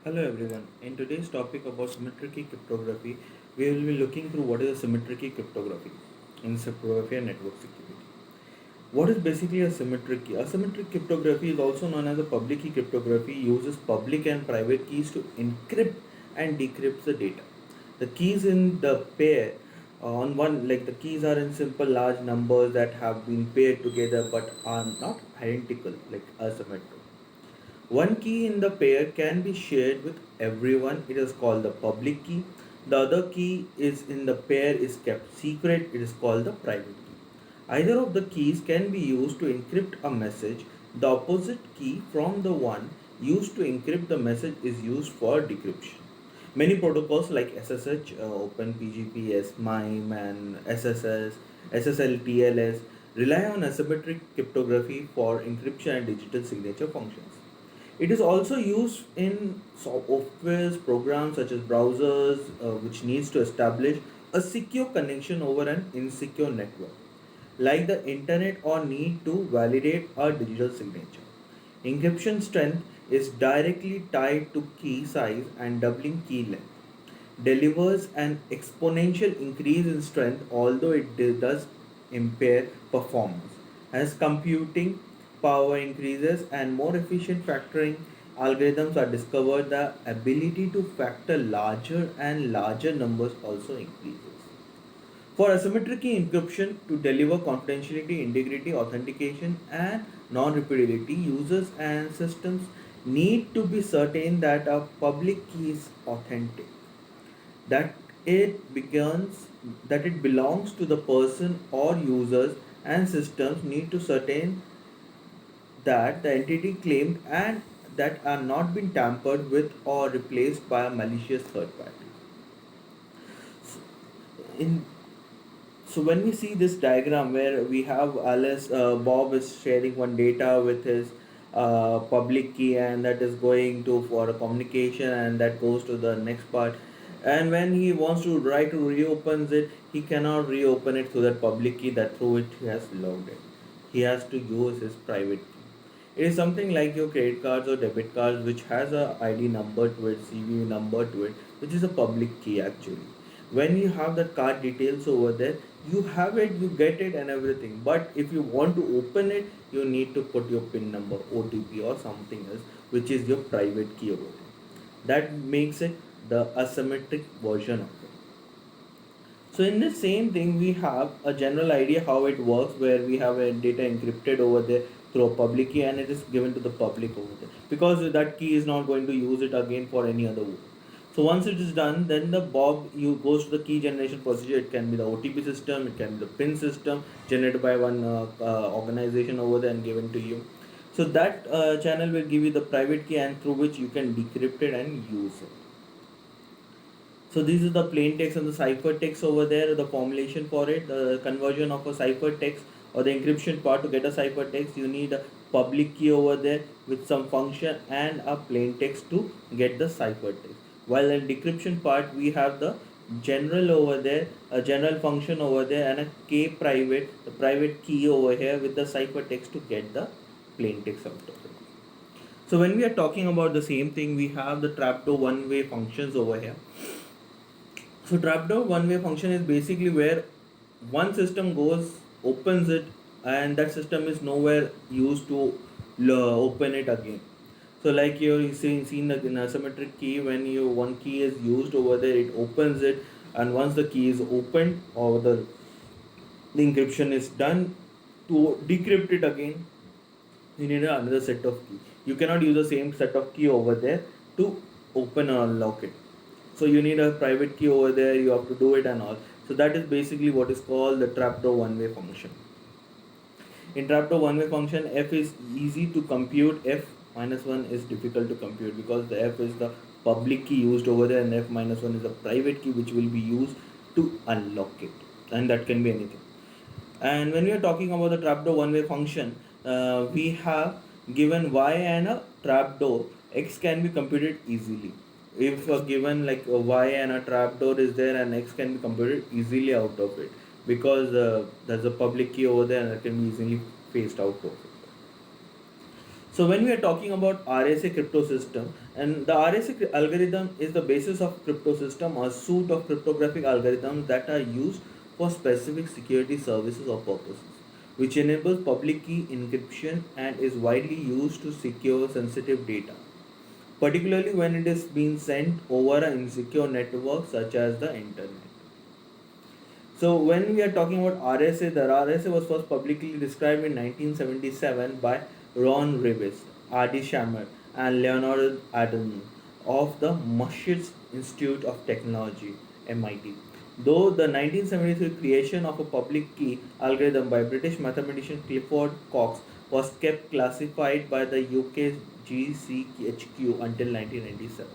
Hello everyone. In today's topic about symmetric key cryptography, we will be looking through what is a symmetric key cryptography in cryptography and network security. What is basically a symmetric key? Asymmetric cryptography is also known as a public key cryptography, uses public and private keys to encrypt and decrypt the data. The keys in the pair on one, like the keys are in simple large numbers that have been paired together but are not identical, like asymmetric. One key in the pair can be shared with everyone. It is called the public key. The other key is in the pair is kept secret. It is called the private key. Either of the keys can be used to encrypt a message. The opposite key from the one used to encrypt the message is used for decryption. Many protocols like SSH, OpenPGP, SMIME, and SSS, SSL, TLS rely on asymmetric cryptography for encryption and digital signature functions. It is also used in software programs such as browsers, which needs to establish a secure connection over an insecure network, like the internet, or need to validate a digital signature. Encryption strength is directly tied to key size, and doubling key length delivers an exponential increase in strength, although it does impair performance. As computing power increases and more efficient factoring algorithms are discovered, the ability to factor larger and larger numbers also increases. For asymmetric key encryption to deliver confidentiality, integrity, authentication, and non repeatability, users and systems need to be certain that a public key is authentic, that it belongs to the person, or users and systems need to certain that the entity claimed and that are not been tampered with or replaced by a malicious third party. In So when we see this diagram where we have Alice, Bob is sharing one data with his public key, and that is going to for a communication, and that goes to the next part. And when he wants to try to reopens it, he cannot reopen it through that public key that through it he has logged in. He has to use his private key. It is something like your credit cards or debit cards, which has a ID number to it, CVV number to it, which is a public key actually. When you have the card details over there, you have it, you get it, and everything. But if you want to open it, you need to put your PIN number, OTP, or something else, which is your private key over there. That makes it the asymmetric version of it. So in the same thing, we have a general idea how it works, where we have a data encrypted over there through a public key, and it is given to the public over there, because that key is not going to use it again for any other work. So once it is done, then the Bob you goes to the key generation procedure. It can be the OTP system, it can be the PIN system generated by one organization over there and given to you. So that channel will give you the private key, and through which you can decrypt it and use it. So this is the plain text and the ciphertext over there, the formulation for it, the conversion of a ciphertext or the encryption part. To get a ciphertext, you need a public key over there with some function and a plain text to get the ciphertext. While in decryption part, we have the general over there, a general function over there, and a k private, the private key over here with the ciphertext to get the plain text out of it. So when we are talking about the same thing, we have the trapdoor one-way functions over here. So trapdoor one-way function is basically where one system goes, opens it, and that system is nowhere used to open it again. So like you're seen the in asymmetric key, when you one key is used over there, it opens it, and once the key is opened or the encryption is done, to decrypt it again, you need another set of key. You cannot use the same set of key over there to open or unlock it. So you need a private key over there, you have to do it and all. So that is basically what is called the trapdoor one-way function. In trapdoor one-way function, f is easy to compute, f minus 1 is difficult to compute, because the f is the public key used over there, and f minus 1 is the private key which will be used to unlock it, and that can be anything. And when we are talking about the trapdoor one-way function, we have given y and a trapdoor, x can be computed easily. If given like a y and a trapdoor is there, and x can be computed easily out of it, because there's a public key over there and it can be easily phased out of it. So when we are talking about RSA crypto system, and the algorithm is the basis of crypto system, a suite of cryptographic algorithms that are used for specific security services or purposes, which enables public key encryption and is widely used to secure sensitive data, particularly when it is being sent over an insecure network such as the internet. So when we are talking about RSA, the RSA was first publicly described in 1977 by Ron Rivest, Adi Shamir, and Leonard Adorno of the Massachusetts Institute of Technology (MIT). Though the 1973 creation of a public key algorithm by British mathematician Clifford Cocks was kept classified by the UK GCHQ until 1997.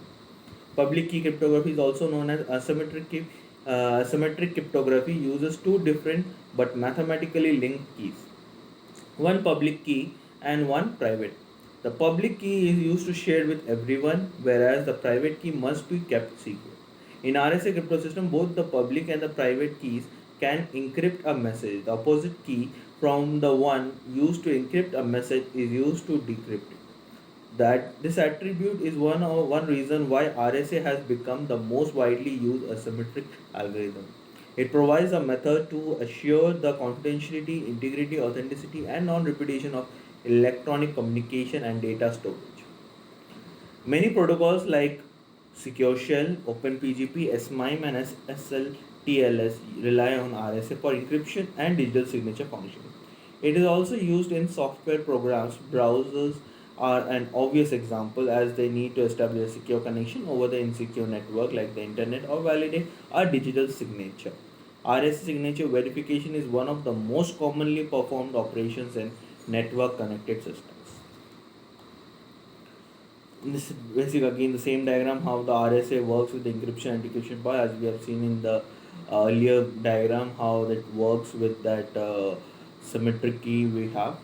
Public key cryptography is also known as asymmetric key. Asymmetric cryptography uses two different but mathematically linked keys, one public key and one private. The public key is used to share with everyone, whereas the private key must be kept secret. In RSA crypto system, both the public and the private keys can encrypt a message. The opposite key from the one used to encrypt a message is used to decrypt it. That this attribute is one reason why RSA has become the most widely used asymmetric algorithm. It provides a method to assure the confidentiality, integrity, authenticity, and non-repetition of electronic communication and data storage. Many protocols like Secure Shell, OpenPGP, SMIME, and SSL/TLS rely on RSA for encryption and digital signature functions. It is also used in software programs. Browsers are an obvious example, as they need to establish a secure connection over the insecure network like the internet or validate a digital signature. RSA signature verification is one of the most commonly performed operations in network connected systems. This is basic again the same diagram how the RSA works with the encryption and decryption part, as we have seen in the earlier diagram how that works with that symmetric key we have.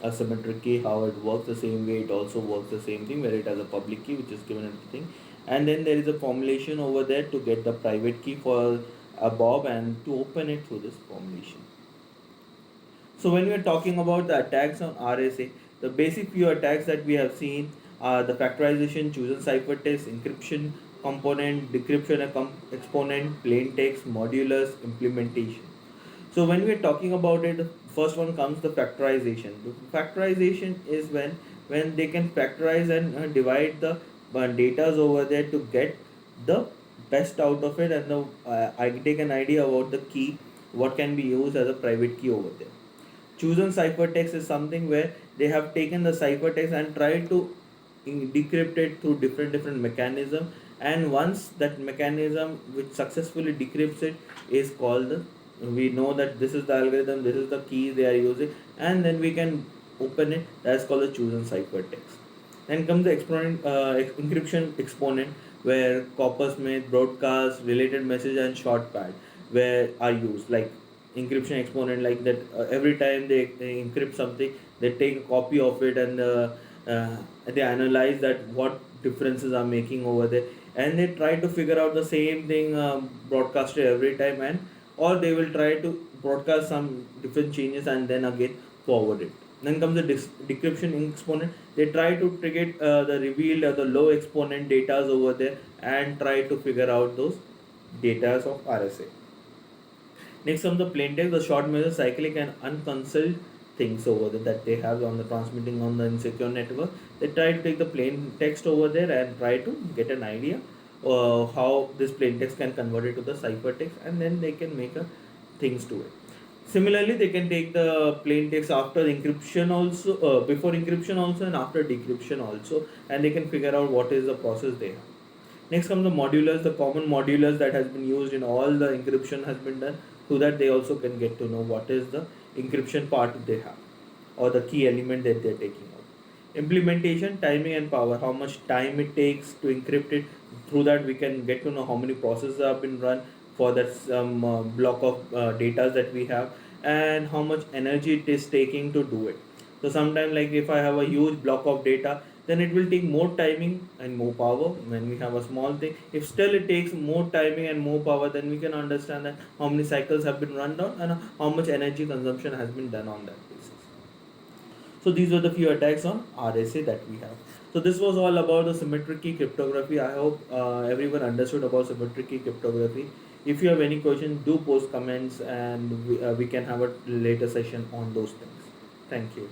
A symmetric key, how it works the same way, it also works the same thing where it has a public key which is given everything, and then there is a formulation over there to get the private key for a bob and to open it through this formulation. So when we are talking about the attacks on RSA, the basic few attacks that we have seen are the factorization, chosen ciphertext, encryption component, decryption exponent, plain text, modulus, implementation. So when we are talking about it, the first one comes the factorization. The factorization is when they can factorize and divide the datas over there to get the best out of it, and I take an idea about the key, what can be used as a private key over there. Chosen ciphertext is something where they have taken the ciphertext and tried to decrypt it through different mechanism, and once that mechanism which successfully decrypts it is called the, we know that this is the algorithm, this is the key they are using, and then we can open it. That's called the chosen ciphertext. Then comes the encryption exponent, where coppersmith, broadcast, related message, and shortpad where are used, like encryption exponent, like that every time they encrypt something, they take a copy of it, and they analyze that what differences are making over there, and they try to figure out the same thing broadcasted every time, and or they will try to broadcast some different changes and then again forward it. Then comes the decryption exponent. They try to trigger the revealed or the low exponent datas over there and try to figure out those datas of RSA. Next comes the plain text, the short message, cyclic and unconcealed things over there that they have on the transmitting on the insecure network. They try to take the plain text over there and try to get an idea how this plain text can convert it to the ciphertext, and then they can make a things to it. Similarly, they can take the plain text after encryption also, before encryption also, and after decryption also, and they can figure out what is the process they have. Next comes the modulus, the common modulus that has been used in all the encryption has been done, so that they also can get to know what is the encryption part they have or the key element that they are taking out. Implementation, timing and power, how much time it takes to encrypt it. Through that we can get to know how many processes have been run for that block of data that we have, and how much energy it is taking to do it. So sometimes, like if I have a huge block of data, then it will take more timing and more power. When we have a small thing, if still it takes more timing and more power, then we can understand that how many cycles have been run down and how much energy consumption has been done on that basis. So these were the few attacks on RSA that we have. So this was all about the symmetric key cryptography. I hope everyone understood about symmetric key cryptography. If you have any questions, do post comments, and we can have a later session on those things. Thank you.